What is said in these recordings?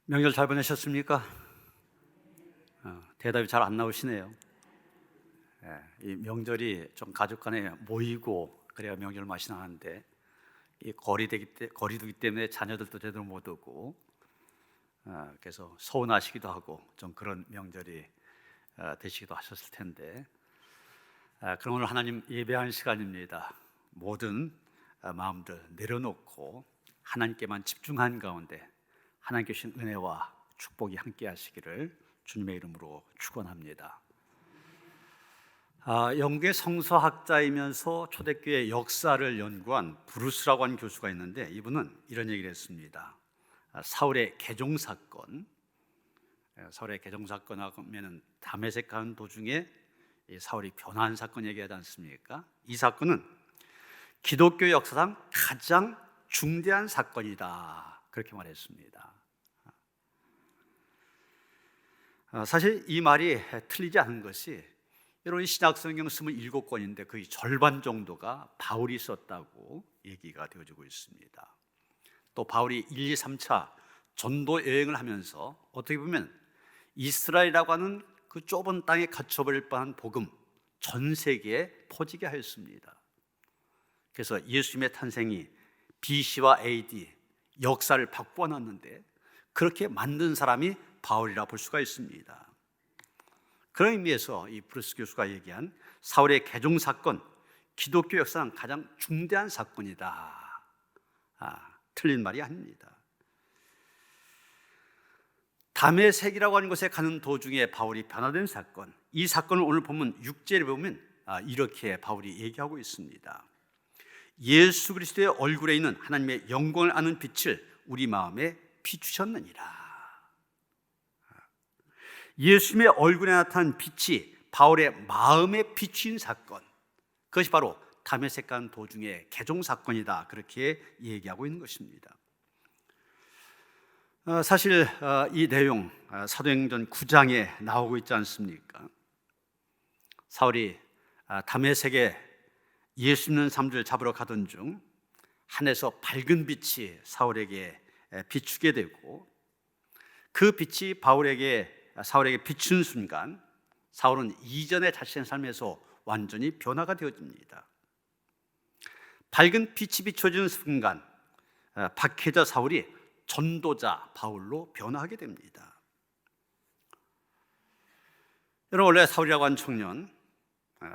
명절 잘 보내셨습니까? 대답이 잘 안 나오시네요. 이 명절이 좀 가족 간에 모이고 그래야 명절 맛이 나는데 이 거리두기 때문에 자녀들도 제대로 못 오고 그래서 서운하시기도 하고 좀 그런 명절이 되시기도 하셨을 텐데 그럼 오늘 하나님 예배하는 시간입니다. 모든 마음들 내려놓고 하나님께만 집중한 가운데 하나님께 주신 은혜와 축복이 함께 하시기를 주님의 이름으로 축원합니다. 영국의 성서학자이면서 초대교회 역사를 연구한 브루스라고 하는 교수가 있는데 이분은 이런 얘기를 했습니다. 사울의 개종 사건, 사울의 개종 사건 하면은 다메섹 가는 도중에 사울이 변화한 사건 얘기하지 않습니까? 이 사건은 기독교 역사상 가장 중대한 사건이다, 그렇게 말했습니다. 사실 이 말이 틀리지 않은 것이 여러분 신약성경 27권인데 거의 절반 정도가 바울이 썼다고 얘기가 되어지고 있습니다. 또 바울이 1, 2, 3차 전도 여행을 하면서 어떻게 보면 이스라엘이라고 하는 그 좁은 땅에 갇혀버릴 뻔한 복음 전 세계에 퍼지게 하였습니다. 그래서 예수님의 탄생이 BC와 AD 역사를 바꾸어 놨는데 그렇게 만든 사람이 바울이라 볼 수가 있습니다. 그런 의미에서 이 브루스 교수가 얘기한 사울의 개종 사건, 기독교 역사상 가장 중대한 사건이다. 틀린 말이 아닙니다. 다메섹이라고 하는 곳에 가는 도중에 바울이 변화된 사건, 이 사건을 오늘 보면 6절에 보면 이렇게 바울이 얘기하고 있습니다. 예수 그리스도의 얼굴에 있는 하나님의 영광을 아는 빛을 우리 마음에 비추셨느니라. 예수님의 얼굴에 나타난 빛이 바울의 마음에 비추인 사건, 그것이 바로 다메섹 가는 도중에 개종 사건이다, 그렇게 얘기하고 있는 것입니다. 사실 이 내용 사도행전 9장에 나오고 있지 않습니까? 사울이 다메섹에 예수 믿는 사람들을 잡으러 가던 중 하늘에서 밝은 빛이 사울에게 비추게 되고 그 빛이 사울에게 비춘 순간 사울은 이전의 자신의 삶에서 완전히 변화가 되어집니다. 밝은 빛이 비춰지는 순간 박해자 사울이 전도자 바울로 변화하게 됩니다. 여러분, 원래 사울이라고 하는 청년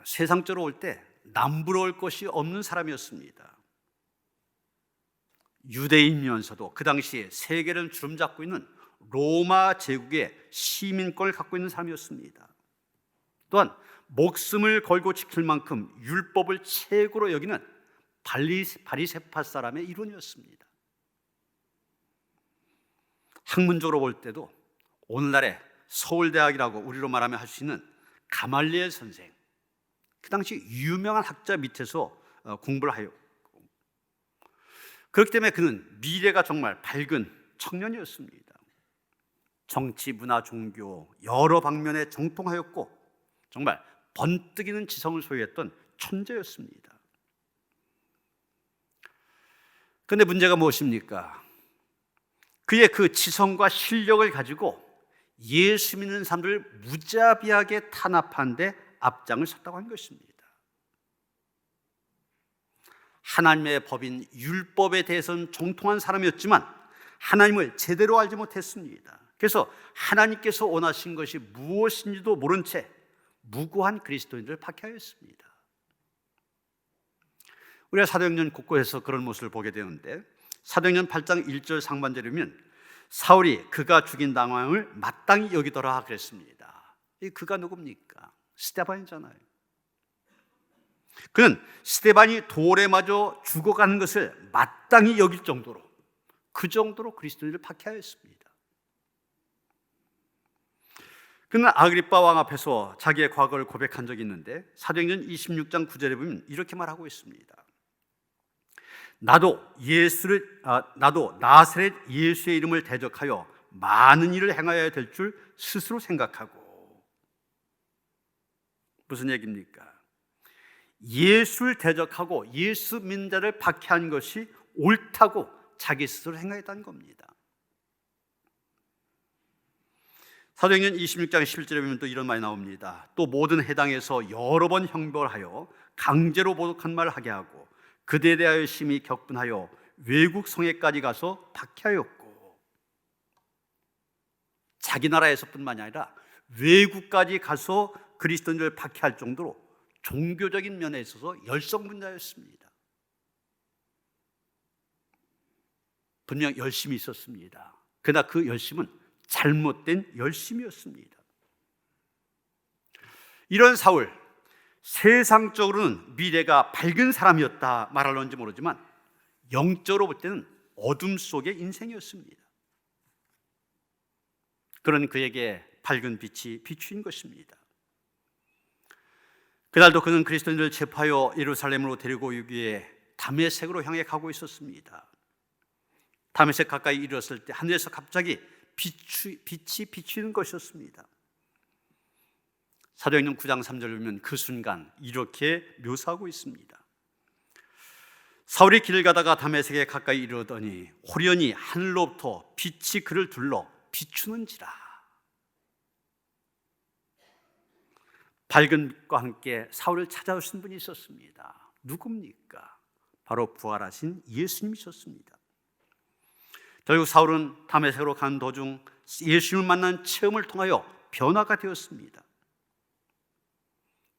세상적으로 올 때 남부러울 것이 없는 사람이었습니다. 유대인이면서도 그 당시 세계를 주름잡고 있는 로마 제국의 시민권을 갖고 있는 사람이었습니다. 또한 목숨을 걸고 지킬 만큼 율법을 최고로 여기는 바리새파 사람의 일원이었습니다. 학문적으로 볼 때도 오늘날의 서울대학이라고 우리로 말하면 할 수 있는 가말리엘 선생, 그 당시 유명한 학자 밑에서 공부를 하였고 그렇기 때문에 그는 미래가 정말 밝은 청년이었습니다. 정치, 문화, 종교 여러 방면에 정통하였고 정말 번뜩이는 지성을 소유했던 천재였습니다. 그런데 문제가 무엇입니까? 그의 그 지성과 실력을 가지고 예수 믿는 사람들을 무자비하게 탄압하는 데 앞장을 섰다고 한 것입니다. 하나님의 법인 율법에 대해서는 정통한 사람이었지만 하나님을 제대로 알지 못했습니다. 그래서 하나님께서 원하신 것이 무엇인지도 모른 채 무고한 그리스도인들을 박해하였습니다. 우리가 사도행전 곳곳에서 그런 모습을 보게 되는데 사도행전 8장 1절 상반절에 보면 사울이 그가 죽인 당왕을 마땅히 여기더라 그랬습니다. 이 그가 누굽니까? 스데반이잖아요. 그는 스데반이 돌에 맞아 죽어가는 것을 마땅히 여길 정도로, 그 정도로 그리스도인을 박해하였습니다. 그는 아그리빠 왕 앞에서 자기의 과거를 고백한 적이 있는데 사도행전 26장 9절에 보면 이렇게 말하고 있습니다. 나도 나사렛 예수의 이름을 대적하여 많은 일을 행하여야 될 줄 스스로 생각하고. 무슨 얘기입니까? 예수를 대적하고 예수 믿는 자를 박해한 것이 옳다고 자기 스스로 생각했다는 겁니다. 사도행전 26장 11절에 보면 또 이런 말이 나옵니다. 또 모든 해당에서 여러 번 형벌하여 강제로 모독한 말을 하게 하고 그대에 대하여 심히 격분하여 외국 성에까지 가서 박해하였고, 자기 나라에서뿐만이 아니라 외국까지 가서 그리스도인들을 박해할 정도로 종교적인 면에 있어서 열성분자였습니다. 분명 열심이 있었습니다. 그러나 그 열심은 잘못된 열심이었습니다. 이런 사울, 세상적으로는 미래가 밝은 사람이었다 말할런지 모르지만 영적으로 볼 때는 어둠 속의 인생이었습니다. 그런 그에게 밝은 빛이 비추인 것입니다. 그날도 그는 그리스도인들을 체포하여 예루살렘으로 데리고 오기 위해 다메섹으로 향해 가고 있었습니다. 다메섹 가까이 이르렀을 때 하늘에서 갑자기 빛이 비추는 것이었습니다. 사도행전 9장 3절을 보면 그 순간 이렇게 묘사하고 있습니다. 사울이 길을 가다가 다메섹에 가까이 이르더니 호련히 하늘로부터 빛이 그를 둘러 비추는지라. 밝은 빛과 함께 사울을 찾아오신 분이 있었습니다. 누굽니까? 바로 부활하신 예수님이셨습니다. 결국 사울은 다메섹으로 가는 도중 예수님을 만난 체험을 통하여 변화가 되었습니다.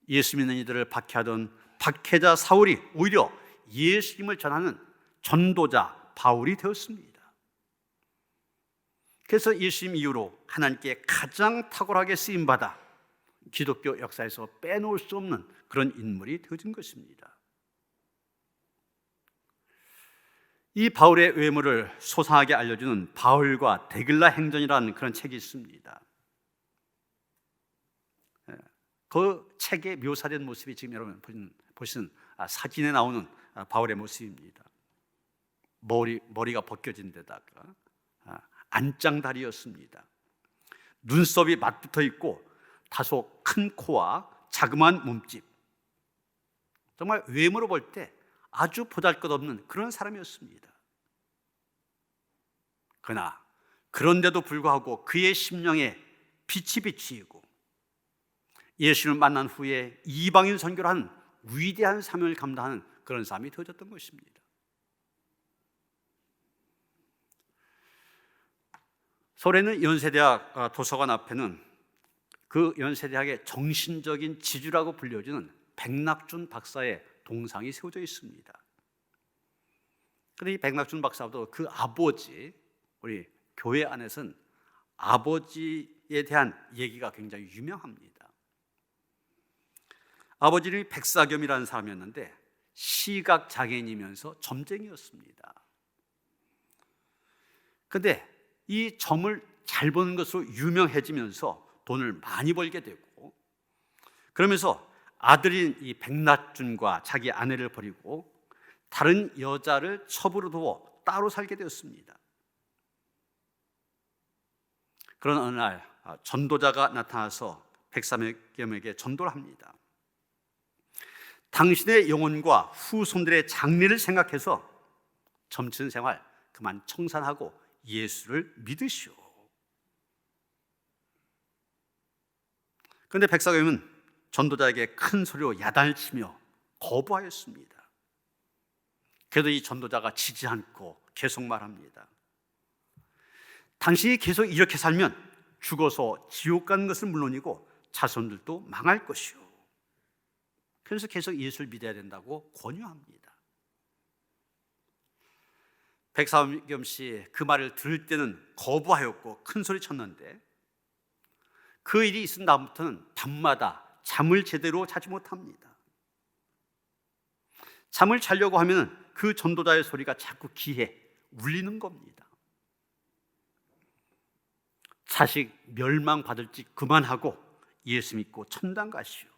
예수 믿는 이들을 박해하던 박해자 사울이 오히려 예수님을 전하는 전도자 바울이 되었습니다. 그래서 예수님 이후로 하나님께 가장 탁월하게 쓰임받아 기독교 역사에서 빼놓을 수 없는 그런 인물이 되어진 것입니다. 이 바울의 외모를 소상하게 알려주는 바울과 데글라 행전이라는 그런 책이 있습니다. 그 책에 묘사된 모습이 지금 여러분 보시는 사진에 나오는 바울의 모습입니다. 머리가 벗겨진 데다가 안짱다리였습니다. 눈썹이 맞붙어 있고 다소 큰 코와 자그마한 몸집, 정말 외모로 볼 때 아주 보잘것없는 그런 사람이었습니다. 그러나 그런데도 불구하고 그의 심령에 빛이 비치고 예수를 만난 후에 이방인 선교를 하는 위대한 사명을 감당하는 그런 사람이 되어졌던 것입니다. 서울에는 연세대학 도서관 앞에는 그 연세대학의 정신적인 지주라고 불려지는 백낙준 박사의 동상이 세워져 있습니다. 그런데 이 백낙준 박사도 그 아버지, 우리 교회 안에서는 아버지에 대한 얘기가 굉장히 유명합니다. 아버지는 백사겸이라는 사람이었는데 시각장애인이면서 점쟁이였습니다. 그런데 이 점을 잘 보는 것으로 유명해지면서 돈을 많이 벌게 되고, 그러면서 아들인 이 백낙준과 자기 아내를 버리고 다른 여자를 첩으로 두어 따로 살게 되었습니다. 그런 어느 날 전도자가 나타나서 백사겸에게 전도를 합니다. 당신의 영혼과 후손들의 장래를 생각해서 점치는 생활 그만 청산하고 예수를 믿으시오. 그런데 백사겸은 전도자에게 큰 소리로 야단을 치며 거부하였습니다. 그래도 이 전도자가 지지 않고 계속 말합니다. 당신이 계속 이렇게 살면 죽어서 지옥 가는 것은 물론이고 자손들도 망할 것이오. 그래서 계속 예수를 믿어야 된다고 권유합니다. 백사겸 씨 그 말을 들을 때는 거부하였고 큰 소리 쳤는데 그 일이 있은 다음부터는 밤마다 잠을 제대로 자지 못합니다. 잠을 자려고 하면 그 전도자의 소리가 자꾸 귀에 울리는 겁니다. 자식 멸망받을지 그만하고 예수 믿고 천당 가시오.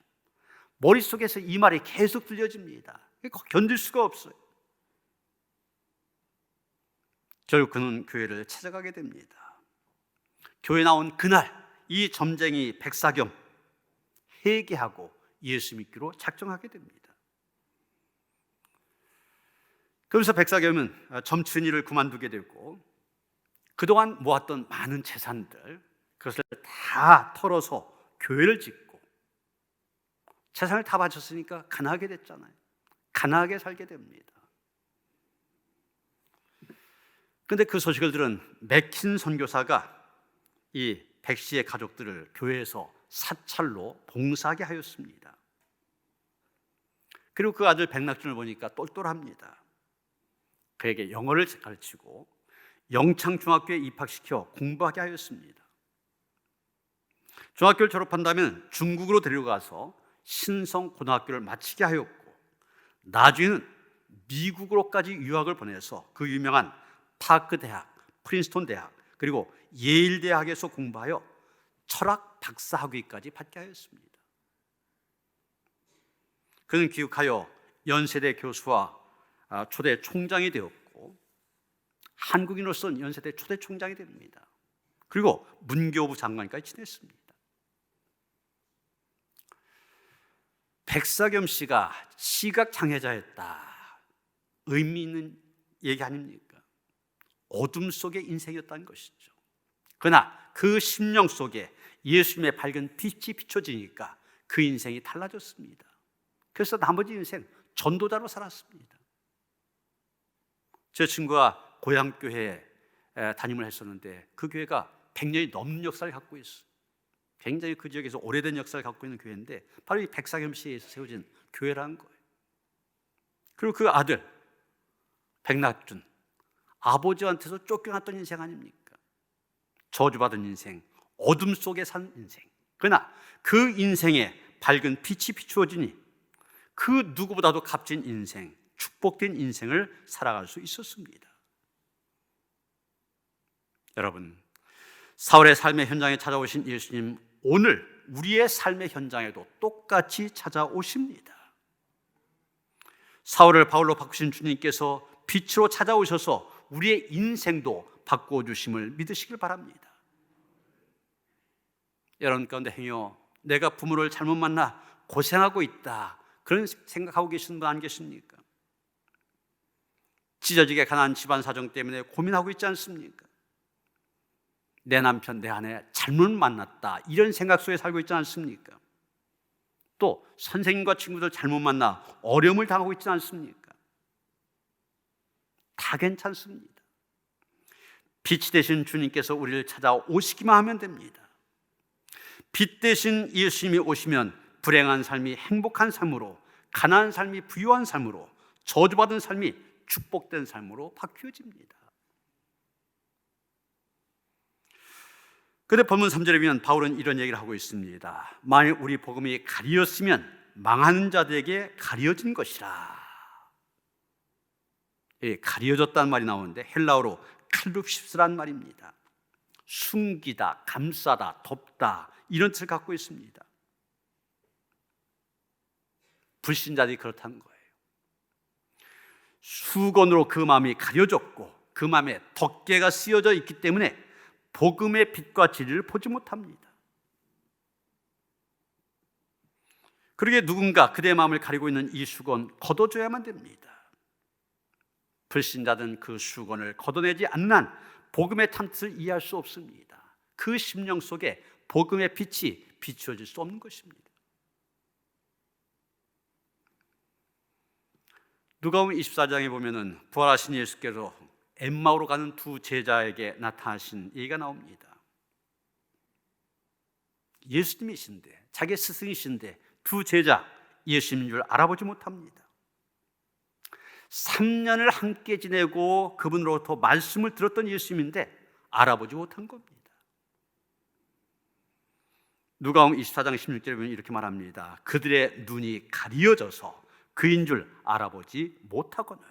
머릿속에서 이 말이 계속 들려집니다. 견딜 수가 없어요. 결국 그는 교회를 찾아가게 됩니다. 교회 나온 그날 이 점쟁이 백사겸 회개하고 예수 믿기로 작정하게 됩니다. 그러면서 백사겸은 점춘이를 그만두게 되고 그동안 모았던 많은 재산들 그것을 다 털어서 교회를 짓고 재산을 다 바쳤으니까 가난하게 됐잖아요. 가난하게 살게 됩니다. 그런데 그 소식을 들은 맥킨 선교사가 이 백씨의 가족들을 교회에서 사찰로 봉사하게 하였습니다. 그리고 그 아들 백낙준을 보니까 똘똘합니다. 그에게 영어를 가르치고 영창중학교에 입학시켜 공부하게 하였습니다. 중학교를 졸업한다면 중국으로 데려가서 신성고등학교를 마치게 하였고, 나중에는 미국으로까지 유학을 보내서 그 유명한 파크 대학, 프린스톤 대학, 그리고 예일 대학에서 공부하여 철학 박사학위까지 받게 하였습니다. 그는 귀국하여 연세대 교수와 초대 총장이 되었고, 한국인으로서는 연세대 초대 총장이 됩니다. 그리고 문교부 장관까지 지냈습니다. 백사겸 씨가 시각 장애자였다, 의미 있는 얘기 아닙니까? 어둠 속의 인생이었다는 것이죠. 그러나 그 심령 속에 예수님의 밝은 빛이 비춰지니까 그 인생이 달라졌습니다. 그래서 나머지 인생 전도자로 살았습니다. 제 친구가 고향교회에 담임을 했었는데 그 교회가 100년이 넘는 역사를 갖고 있어요. 굉장히 그 지역에서 오래된 역사를 갖고 있는 교회인데 바로 이 백사겸 씨에서 세워진 교회라는 거예요. 그리고 그 아들 백낙준, 아버지한테서 쫓겨났던 인생 아닙니까? 저주받은 인생, 어둠 속에 산 인생. 그러나 그 인생에 밝은 빛이 비추어지니 그 누구보다도 값진 인생, 축복된 인생을 살아갈 수 있었습니다. 여러분, 사울의 삶의 현장에 찾아오신 예수님, 오늘 우리의 삶의 현장에도 똑같이 찾아오십니다. 사울을 바울로 바꾸신 주님께서 빛으로 찾아오셔서 우리의 인생도 바꾸어 주심을 믿으시길 바랍니다. 여러분 가운데 행여 내가 부모를 잘못 만나 고생하고 있다, 그런 생각하고 계시는 분 안 계십니까? 찢어지게 가난한 집안 사정 때문에 고민하고 있지 않습니까? 내 남편, 내 아내 잘못 만났다, 이런 생각 속에 살고 있지 않습니까? 또 선생님과 친구들 잘못 만나 어려움을 당하고 있지 않습니까? 다 괜찮습니다. 빛이 되신 주님께서 우리를 찾아오시기만 하면 됩니다. 빛 대신 예수님이 오시면 불행한 삶이 행복한 삶으로, 가난한 삶이 부유한 삶으로, 저주받은 삶이 축복된 삶으로 바뀌어집니다. 그런데 본문 3절에 보면 바울은 이런 얘기를 하고 있습니다. 만일 우리 복음이 가리었으면 망하는 자들에게 가려진 것이라. 가려졌다는 말이 나오는데 헬라어로 칼룹십스란 말입니다. 숨기다, 감싸다, 덮다, 이런 뜻을 갖고 있습니다. 불신자들이 그렇다는 거예요. 수건으로 그 마음이 가려졌고 그 마음에 덮개가 씌어져 있기 때문에 복음의 빛과 진리를 보지 못합니다. 그러기에 누군가 그대의 마음을 가리고 있는 이 수건 걷어줘야만 됩니다. 불신자들은 그 수건을 걷어내지 않는 한 복음의 탐뜻을 이해할 수 없습니다. 그 심령 속에 복음의 빛이 비추어질 수 없는 것입니다. 누가복음 24장에 보면은 부활하신 예수께서 엠마오로 가는 두 제자에게 나타나신 얘기가 나옵니다. 예수님이신데, 자기 스승이신데 두 제자 예수님인 줄 알아보지 못합니다. 3년을 함께 지내고 그분으로부터 말씀을 들었던 예수님인데 알아보지 못한 겁니다. 누가복음 24장 16절에 보면 이렇게 말합니다. 그들의 눈이 가리어져서 그인 줄 알아보지 못하거늘.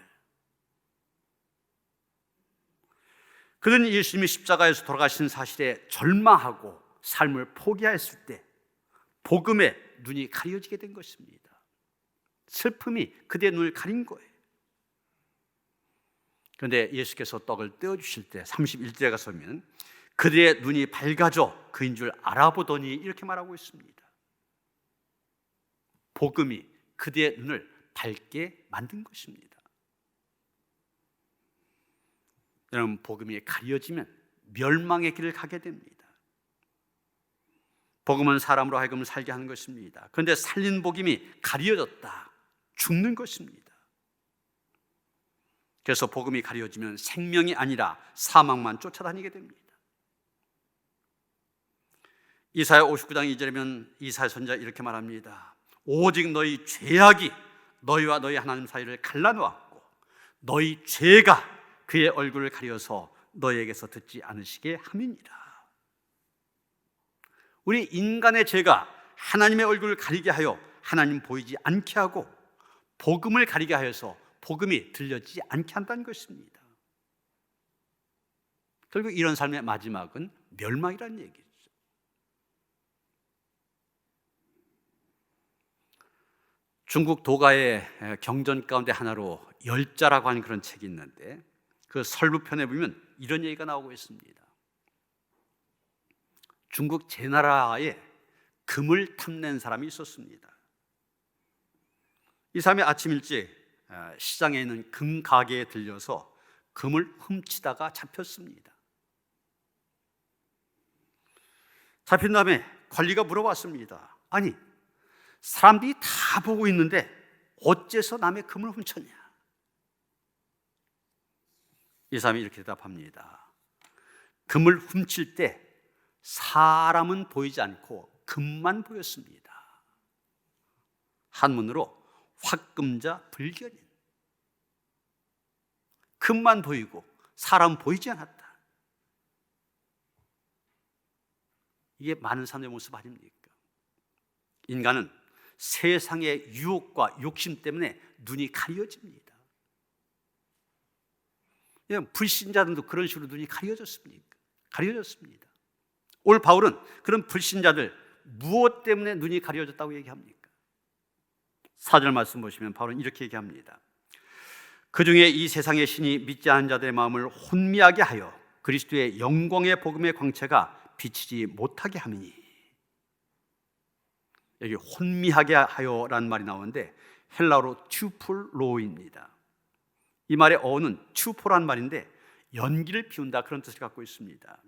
그들은 예수님이 십자가에서 돌아가신 사실에 절망하고 삶을 포기했을 때 복음의 눈이 가려지게 된 것입니다. 슬픔이 그들의 눈을 가린 거예요. 그런데 예수께서 떡을 떼어주실 때 31절에 가서 보면 그들의 눈이 밝아져 그인 줄 알아보더니 이렇게 말하고 있습니다. 복음이 그들의 눈을 밝게 만든 것입니다. 여러분, 복음이 가려지면 멸망의 길을 가게 됩니다. 복음은 사람으로 하여금 살게 하는 것입니다. 그런데 살린 복음이 가려졌다, 죽는 것입니다. 그래서 복음이 가려지면 생명이 아니라 사망만 쫓아다니게 됩니다. 이사야 59장 2절이면 이사야 선지자 이렇게 말합니다. 오직 너희 죄악이 너희와 너희 하나님 사이를 갈라놓았고 너희 죄가 그의 얼굴을 가려서 너희에게서 듣지 않으시게 함이니라. 우리 인간의 죄가 하나님의 얼굴을 가리게 하여 하나님 보이지 않게 하고 복음을 가리게 하여서 복음이 들려지지 않게 한다는 것입니다. 결국 이런 삶의 마지막은 멸망이라는 얘기죠. 중국 도가의 경전 가운데 하나로 열자라고 하는 그런 책이 있는데 그 설부편에 보면 이런 얘기가 나오고 있습니다. 중국 제나라에 금을 탐낸 사람이 있었습니다. 이 사람이 아침 일찍 시장에 있는 금 가게에 들려서 금을 훔치다가 잡혔습니다. 잡힌 다음에 관리가 물어봤습니다. 아니, 사람들이 다 보고 있는데 어째서 남의 금을 훔쳤냐? 이 사람이 이렇게 대답합니다. 금을 훔칠 때 사람은 보이지 않고 금만 보였습니다. 한문으로 확금자 불견인. 금만 보이고 사람 보이지 않았다. 이게 많은 사람의 모습 아닙니까? 인간은 세상의 유혹과 욕심 때문에 눈이 가려집니다. 불신자들도 그런 식으로 눈이 가려졌습니까? 가려졌습니다. 오늘 바울은 그런 불신자들 무엇 때문에 눈이 가려졌다고 얘기합니까? 4절 말씀 보시면 바울은 이렇게 얘기합니다. 그 중에 이 세상의 신이 믿지 않은 자들의 마음을 혼미하게 하여 그리스도의 영광의 복음의 광채가 비치지 못하게 함이니. 여기 혼미하게 하여라는 말이 나오는데 헬라어로 튜폴로입니다. 이 말의 어는 튜포란 말인데 연기를 피운다 그런 뜻을 갖고 있습니다.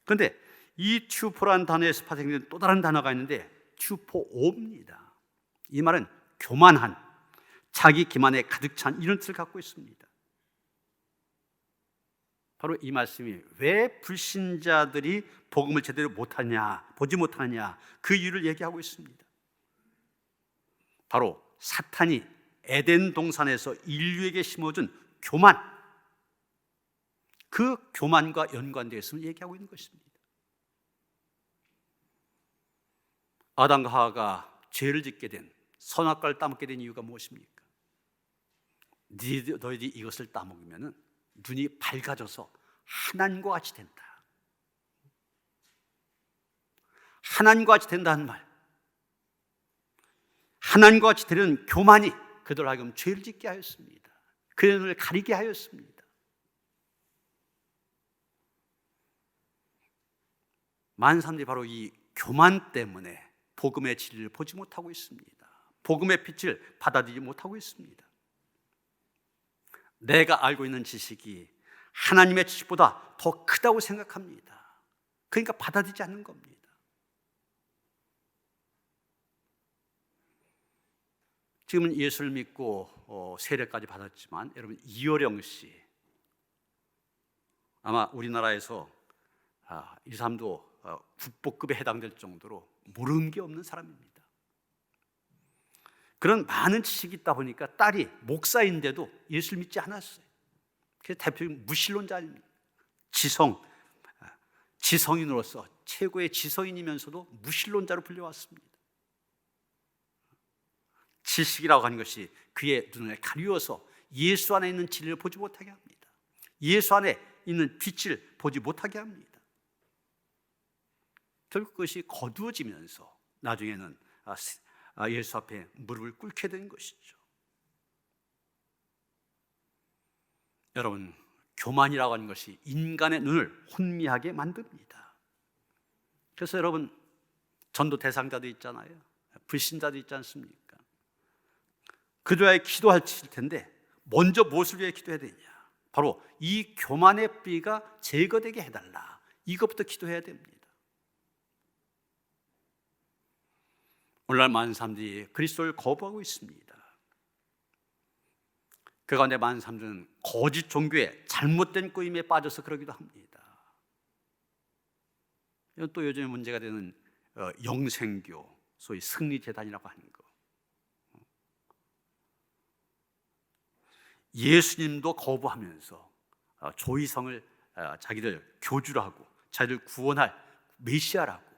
그런데 이 튜포란 단어에서 파생된 또 다른 단어가 있는데 튜포오입니다. 이 말은 교만한, 자기 기만에 가득 찬 이런 뜻을 갖고 있습니다. 바로 이 말씀이 왜 불신자들이 복음을 제대로 못하냐, 보지 못하냐 그 이유를 얘기하고 있습니다. 바로 사탄이 에덴 동산에서 인류에게 심어준 교만, 그 교만과 연관되어 있음을 얘기하고 있는 것입니다. 아담과 하와가 죄를 짓게 된, 선악과를 따먹게 된 이유가 무엇입니까? 너희들이 이것을 따먹으면 눈이 밝아져서 하나님과 같이 된다. 하나님과 같이 된다는 말, 하나님과 같이 되는 교만이 그들을 하여금 죄를 짓게 하였습니다. 그의 눈을 가리게 하였습니다. 많은 사람들이 바로 이 교만 때문에 복음의 진리를 보지 못하고 있습니다. 복음의 빛을 받아들이지 못하고 있습니다. 내가 알고 있는 지식이 하나님의 지식보다 더 크다고 생각합니다. 그러니까 받아들이지 않는 겁니다. 지금은 예수를 믿고 세례까지 받았지만 여러분 이효령 씨 아마 우리나라에서 이 사람도 국보급에 해당될 정도로 모르는 게 없는 사람입니다. 그런 많은 지식이 있다 보니까 딸이 목사인데도 예수를 믿지 않았어요. 그래서 대표적인 무신론자 아닙니까? 지성인으로서 최고의 지성인이면서도 무신론자로 불려왔습니다. 지식이라고 하는 것이 그의 눈을 가리워서 예수 안에 있는 진리를 보지 못하게 합니다. 예수 안에 있는 빛을 보지 못하게 합니다. 결국 그것이 거두어지면서 나중에는 예수 앞에 무릎을 꿇게 된 것이죠. 여러분, 교만이라고 하는 것이 인간의 눈을 혼미하게 만듭니다. 그래서 여러분, 전도 대상자도 있잖아요. 불신자도 있지 않습니까? 그들에게 기도할 텐데 먼저 무엇을 위해 기도해야 되냐? 바로 이 교만의 뿌리가 제거되게 해달라. 이것부터 기도해야 됩니다. 오늘날 많은 사람들이 그리스도를 거부하고 있습니다. 그 가운데 많은 사람들은 거짓 종교에 잘못된 꾸임에 빠져서 그러기도 합니다. 이건 또 요즘에 문제가 되는 영생교, 소위 승리재단이라고 하는 거. 예수님도 거부하면서 조이성을 자기들 교주로 하고 자기들 구원할 메시아라고,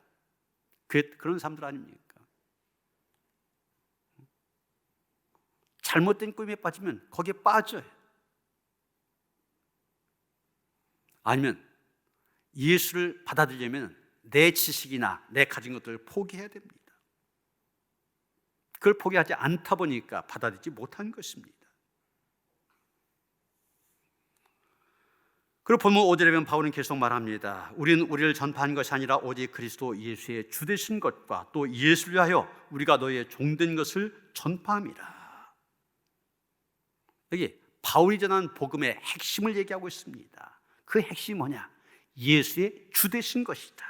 그런 사람들 아닙니까? 잘못된 꿈에 빠지면 거기에 빠져요. 아니면 예수를 받아들이려면 내 지식이나 내 가진 것들을 포기해야 됩니다. 그걸 포기하지 않다 보니까 받아들이지 못한 것입니다. 그리고 본문 5절에 보면 바울은 계속 말합니다. 우리는 우리를 전파한 것이 아니라 오직 그리스도 예수의 주 되신 것과 또 예수를 위하여 우리가 너희의 종된 것을 전파함이라. 여기 바울이 전한 복음의 핵심을 얘기하고 있습니다. 그 핵심이 뭐냐? 예수의 주 되신 것이다.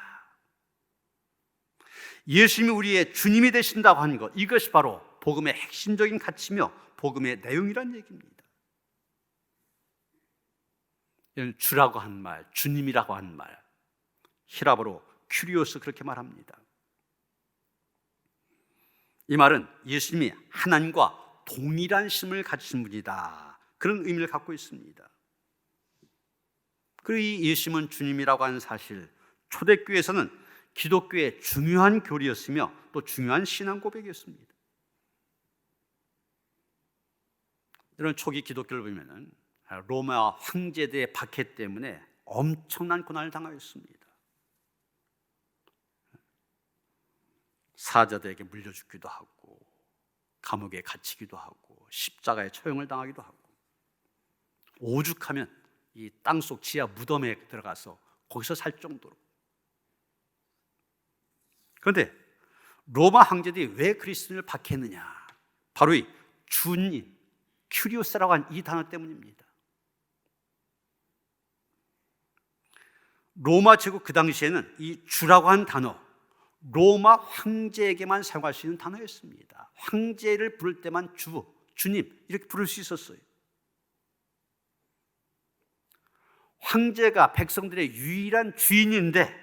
예수님이 우리의 주님이 되신다고 하는 것, 이것이 바로 복음의 핵심적인 가치며 복음의 내용이란 얘기입니다. 주라고 한 말, 주님이라고 한 말, 히라보로 큐리오스 그렇게 말합니다. 이 말은 예수님이 하나님과 동일한 심을 가지신 분이다, 그런 의미를 갖고 있습니다. 그리고 이 예수님은 주님이라고 하는 사실, 초대교회에서는 기독교의 중요한 교리였으며 또 중요한 신앙 고백이었습니다. 이런 초기 기독교를 보면 로마 황제들의 박해 때문에 엄청난 고난을 당하였습니다. 사자들에게 물려 죽기도 하고 감옥에 갇히기도 하고 십자가에 처형을 당하기도 하고, 오죽하면 이 땅속 지하 무덤에 들어가서 거기서 살 정도로. 그런데 로마 황제들이 왜 그리스도인을 박해했느냐? 바로 이 주님, 큐리오스라고 한 이 단어 때문입니다. 로마 제국 그 당시에는 이 주라고 한 단어, 로마 황제에게만 사용할 수 있는 단어였습니다. 황제를 부를 때만 주, 주님 이렇게 부를 수 있었어요. 황제가 백성들의 유일한 주인인데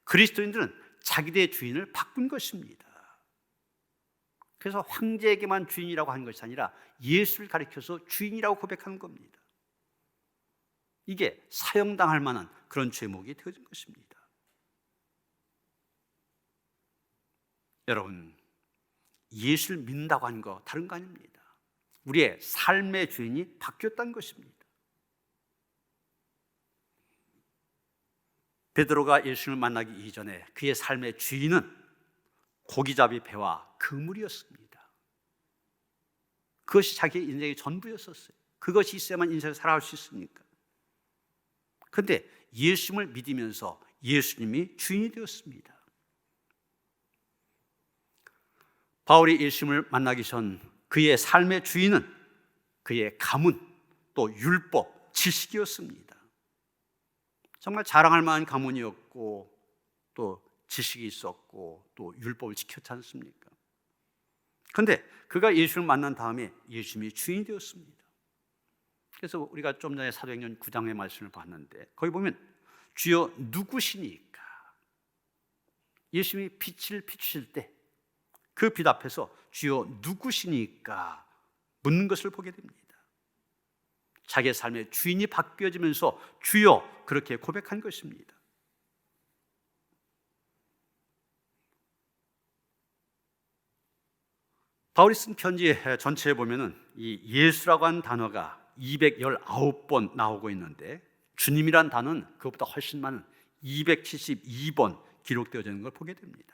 그리스도인들은 자기들의 주인을 바꾼 것입니다. 그래서 황제에게만 주인이라고 하는 것이 아니라 예수를 가리켜서 주인이라고 고백하는 겁니다. 이게 사형당할 만한 그런 죄목이 되어진 것입니다. 여러분, 예수를 믿는다고 하는 거 다른 거 아닙니다. 우리의 삶의 주인이 바뀌었다는 것입니다. 베드로가 예수를 만나기 이전에 그의 삶의 주인은 고기잡이 배와 그물이었습니다. 그것이 자기의 인생의 전부였었어요. 그것이 있어야만 인생을 살아갈 수 있습니까? 그런데 예수님을 믿으면서 예수님이 주인이 되었습니다. 바울이 예수님을 만나기 전 그의 삶의 주인은 그의 가문, 또 율법, 지식이었습니다. 정말 자랑할 만한 가문이었고 또 지식이 있었고 또 율법을 지켰지 않습니까? 그런데 그가 예수를 만난 다음에 예수님이 주인이 되었습니다. 그래서 우리가 좀 전에 사도행전 9장의 말씀을 봤는데 거기 보면 주여 누구시니까? 예수님이 빛을 비추실 때 그 빛 앞에서 주여 누구시니까 묻는 것을 보게 됩니다. 자기의 삶의 주인이 바뀌어지면서 주여 그렇게 고백한 것입니다. 바울이 쓴 편지 전체에 보면은 이 예수라고 하는 단어가 219번 나오고 있는데 주님이란 단어는 그것보다 훨씬 많은 272번 기록되어져 있는 걸 보게 됩니다.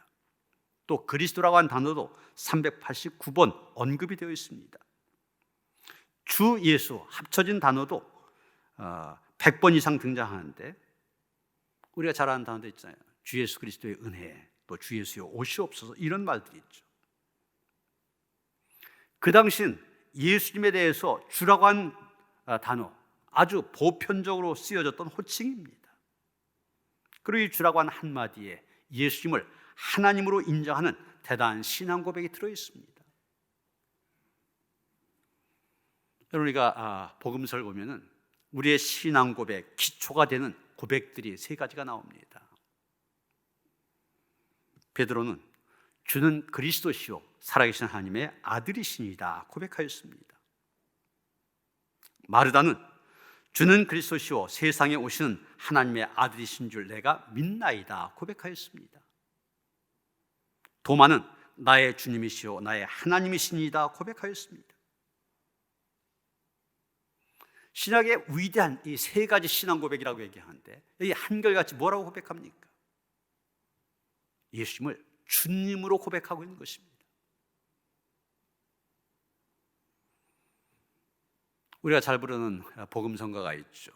또 그리스도라고 하는 단어도 389번 언급이 되어 있습니다. 주 예수 합쳐진 단어도 100번 이상 등장하는데 우리가 잘 아는 단어도 있잖아요. 주 예수 그리스도의 은혜, 또 주 예수의 오시옵소서, 이런 말들이 있죠. 그 당시엔 예수님에 대해서 주라고 한 단어, 아주 보편적으로 쓰여졌던 호칭입니다. 그리고 이 주라고 한 한마디에 예수님을 하나님으로 인정하는 대단한 신앙 고백이 들어 있습니다. 우리가 복음서를 보면은 우리의 신앙 고백, 기초가 되는 고백들이 세 가지가 나옵니다. 베드로는 주는 그리스도시요 살아계신 하나님의 아들이시니이다 고백하였습니다. 마르다는 주는 그리스도시요 세상에 오시는 하나님의 아들이신 줄 내가 믿나이다 고백하였습니다. 도마는 나의 주님이시요 나의 하나님이시니이다 고백하였습니다. 신약의 위대한 이 세 가지 신앙 고백이라고 얘기하는데 이 한결같이 뭐라고 고백합니까? 예수님을 주님으로 고백하고 있는 것입니다. 우리가 잘 부르는 복음성가가 있죠.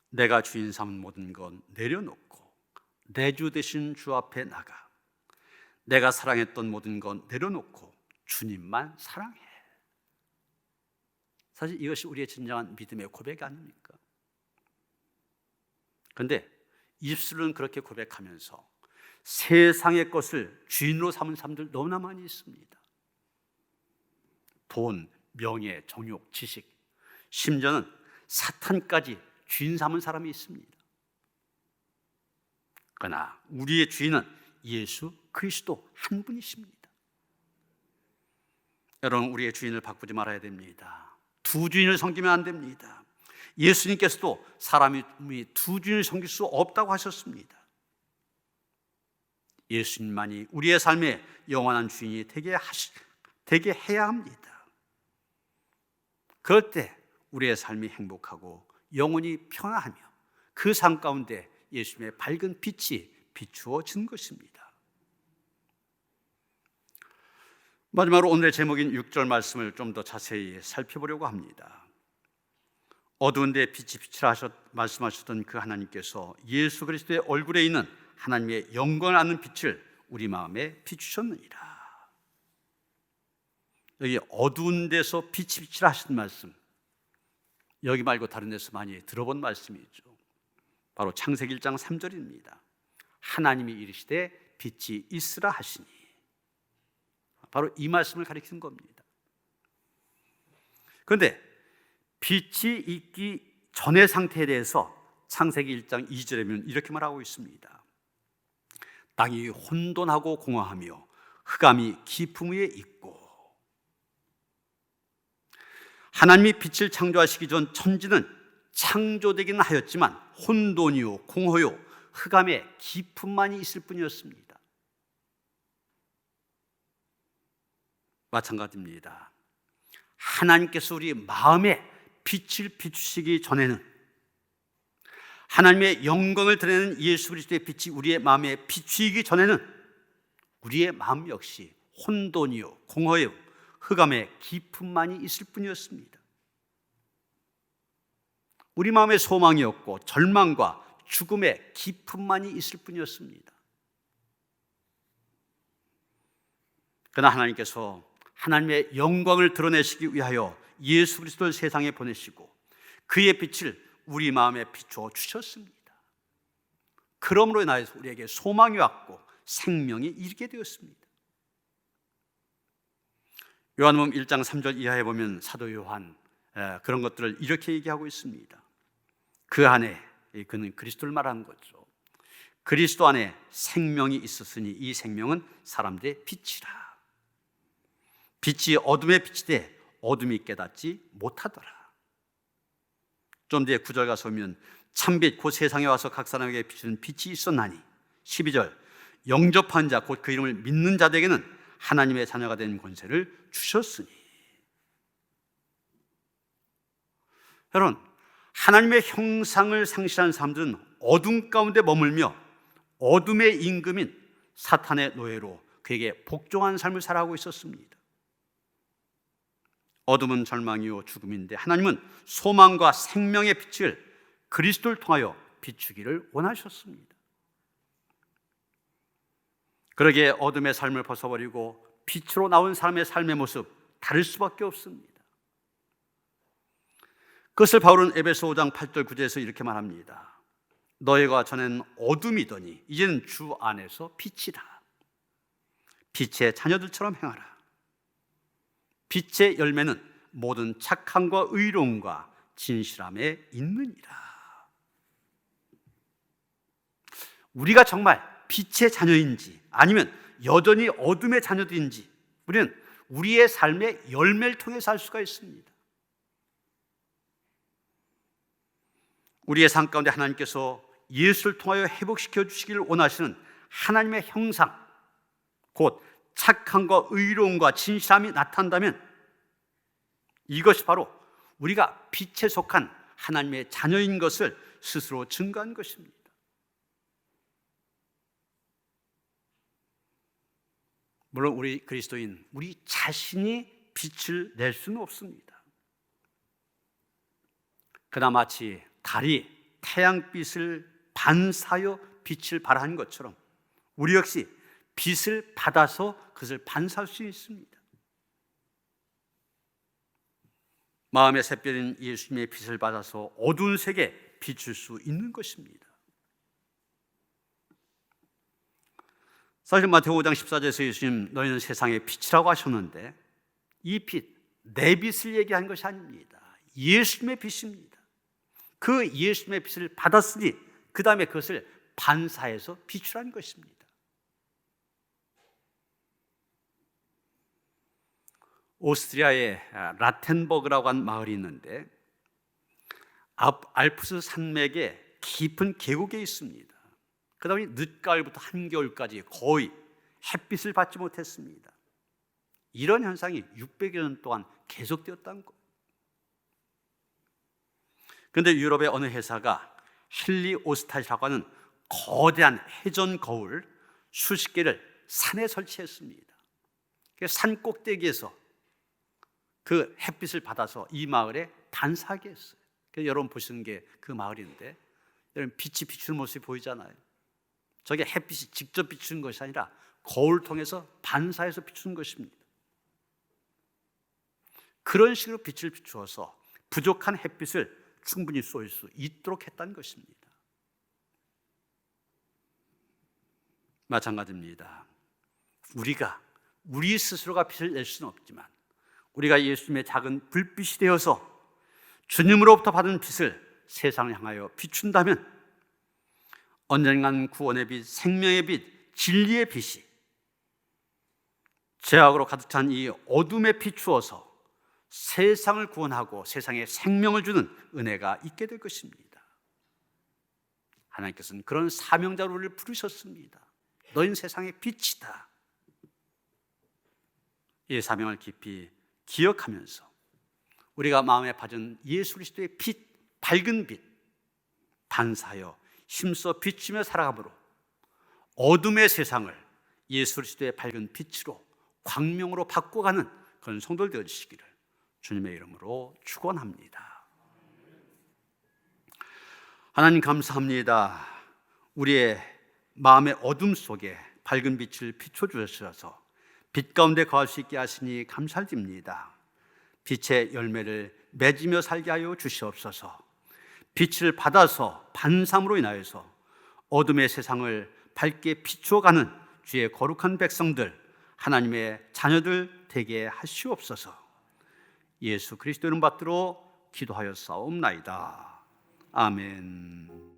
내가 주인 삼은 모든 건 내려놓고 내 주 되신 주 앞에 나가 내가 사랑했던 모든 건 내려놓고 주님만 사랑해. 사실 이것이 우리의 진정한 믿음의 고백 아닙니까? 그런데 입술은 그렇게 고백하면서 세상의 것을 주인으로 삼은 사람들 너무나 많이 있습니다. 돈, 명예, 정욕, 지식, 심지어는 사탄까지 주인 삼은 사람이 있습니다. 그러나 우리의 주인은 예수 그리스도 한 분이십니다. 여러분, 우리의 주인을 바꾸지 말아야 됩니다. 두 주인을 섬기면 안 됩니다. 예수님께서도 사람이 두 주인을 섬길 수 없다고 하셨습니다. 예수님만이 우리의 삶의 영원한 주인이 되게 해야 합니다. 그럴 때 우리의 삶이 행복하고 영혼이 평안하며 그 삶 가운데 예수님의 밝은 빛이 비추어진 것입니다. 마지막으로 오늘의 제목인 6절 말씀을 좀 더 자세히 살펴보려고 합니다. 어두운 데 빛이 비치라 말씀하셨던 그 하나님께서 예수 그리스도의 얼굴에 있는 하나님의 영광을 아는 빛을 우리 마음에 비추셨느니라. 여기 어두운 데서 빛이 비치라 하신 말씀, 여기 말고 다른 데서 많이 들어본 말씀이죠. 바로 창세기 1장 3절입니다. 하나님이 이르시되 빛이 있으라 하시니, 바로 이 말씀을 가리키는 겁니다. 그런데 빛이 있기 전의 상태에 대해서 창세기 1장 2절에 보면 이렇게 말하고 있습니다. 땅이 혼돈하고 공허하며 흑암이 깊음 위에 있고, 하나님이 빛을 창조하시기 전 천지는 창조되기는 하였지만 혼돈이요 공허요 흑암의 깊음만이 있을 뿐이었습니다. 마찬가지입니다. 하나님께서 우리 마음에 빛을 비추시기 전에는, 하나님의 영광을 드러내는 예수 그리스도의 빛이 우리의 마음에 비추이기 전에는 우리의 마음 역시 혼돈이요 공허요 흑암의 깊음만이 있을 뿐이었습니다. 우리 마음에 소망이 없고 절망과 죽음의 깊음만이 있을 뿐이었습니다. 그러나 하나님께서 하나님의 영광을 드러내시기 위하여 예수 그리스도를 세상에 보내시고 그의 빛을 우리 마음에 비추어 주셨습니다. 그러므로 인하여서 우리에게 소망이 왔고 생명이 이르게 되었습니다. 요한복음 1장 3절 이하에 보면 사도 요한 그런 것들을 이렇게 얘기하고 있습니다. 그 안에, 그는 그리스도를 말하는 거죠. 그리스도 안에 생명이 있었으니 이 생명은 사람들의 빛이라. 빛이 어둠에 비치되 어둠이 깨닫지 못하더라. 좀 뒤에 9절 가서 보면 참빛 곧 세상에 와서 각 사람에게 비추는 빛이 있었나니, 12절 영접한 자 곧 그 이름을 믿는 자들에게는 하나님의 자녀가 된 권세를 주셨으니. 여러분, 하나님의 형상을 상실한 사람들은 어둠 가운데 머물며 어둠의 임금인 사탄의 노예로 그에게 복종한 삶을 살아가고 있었습니다. 어둠은 절망이요 죽음인데 하나님은 소망과 생명의 빛을 그리스도를 통하여 비추기를 원하셨습니다. 그러기에 어둠의 삶을 벗어버리고 빛으로 나온 사람의 삶의 모습 다를 수밖에 없습니다. 그것을 바울은 에베소 5장 8절 9절에서 이렇게 말합니다. 너희가 전에는 어둠이더니 이제는 주 안에서 빛이다. 빛의 자녀들처럼 행하라. 빛의 열매는 모든 착함과 의로움과 진실함에 있느니라. 우리가 정말 빛의 자녀인지 아니면 여전히 어둠의 자녀들인지 우리는 우리의 삶의 열매를 통해서 알 수가 있습니다. 우리의 삶 가운데 하나님께서 예수를 통하여 회복시켜 주시기를 원하시는 하나님의 형상, 곧 착함과 의로움과 진실함이 나타난다면 이것이 바로 우리가 빛에 속한 하나님의 자녀인 것을 스스로 증거한 것입니다. 물론 우리 그리스도인, 우리 자신이 빛을 낼 수는 없습니다. 그러나 마치 달이 태양빛을 반사하여 빛을 발하는 것처럼 우리 역시 빛을 받아서 그것을 반사할 수 있습니다. 마음의 샛별인 예수님의 빛을 받아서 어두운 세계에 비출 수 있는 것입니다. 사실 마태복음 5장 14절에서 예수님 너희는 세상의 빛이라고 하셨는데 이 빛, 내 빛을 얘기한 것이 아닙니다. 예수님의 빛입니다. 그 예수님의 빛을 받았으니 그 다음에 그것을 반사해서 비추라는 것입니다. 오스트리아의 라텐버그라고 한 마을이 있는데 알프스 산맥의 깊은 계곡에 있습니다. 그 다음에 늦가을부터 한겨울까지 거의 햇빛을 받지 못했습니다. 이런 현상이 600여 년 동안 계속되었다는 거예요. 그런데 유럽의 어느 회사가 헨리 오스탈이라고 하는 거대한 회전 거울 수십 개를 산에 설치했습니다. 산 꼭대기에서 그 햇빛을 받아서 이 마을에 반사하게 했어요. 여러분 보시는 게 그 마을인데 여러분 빛이 비추는 모습이 보이잖아요. 저게 햇빛이 직접 비추는 것이 아니라 거울 통해서 반사해서 비추는 것입니다. 그런 식으로 빛을 비추어서 부족한 햇빛을 충분히 쏠 수 있도록 했다는 것입니다. 마찬가지입니다. 우리 스스로가 빛을 낼 수는 없지만 우리가 예수님의 작은 불빛이 되어서 주님으로부터 받은 빛을 세상을 향하여 비춘다면 언젠간 구원의 빛, 생명의 빛, 진리의 빛이 죄악으로 가득 찬 이 어둠에 비추어서 세상을 구원하고 세상에 생명을 주는 은혜가 있게 될 것입니다. 하나님께서는 그런 사명자로 우리를 부르셨습니다. 너희는 세상의 빛이다. 이 사명을 깊이 기억하면서 우리가 마음에 받은 예수 그리스도의 빛, 밝은 빛 반사하여 힘써 비추며 살아감으로 어둠의 세상을 예수 그리스도의 밝은 빛으로 광명으로 바꿔가는 그런 성도들 되어주시기를 주님의 이름으로 축원합니다. 하나님 감사합니다. 우리의 마음의 어둠 속에 밝은 빛을 비춰주셔서 빛 가운데 거할 수 있게 하시니 감사드립니다. 빛의 열매를 맺으며 살게 하여 주시옵소서. 빛을 받아서 반삼으로 인하여서 어둠의 세상을 밝게 비추어가는 주의 거룩한 백성들, 하나님의 자녀들 되게 하시옵소서. 예수 그리스도 이름 받들어 기도하여 싸움나이다. 아멘.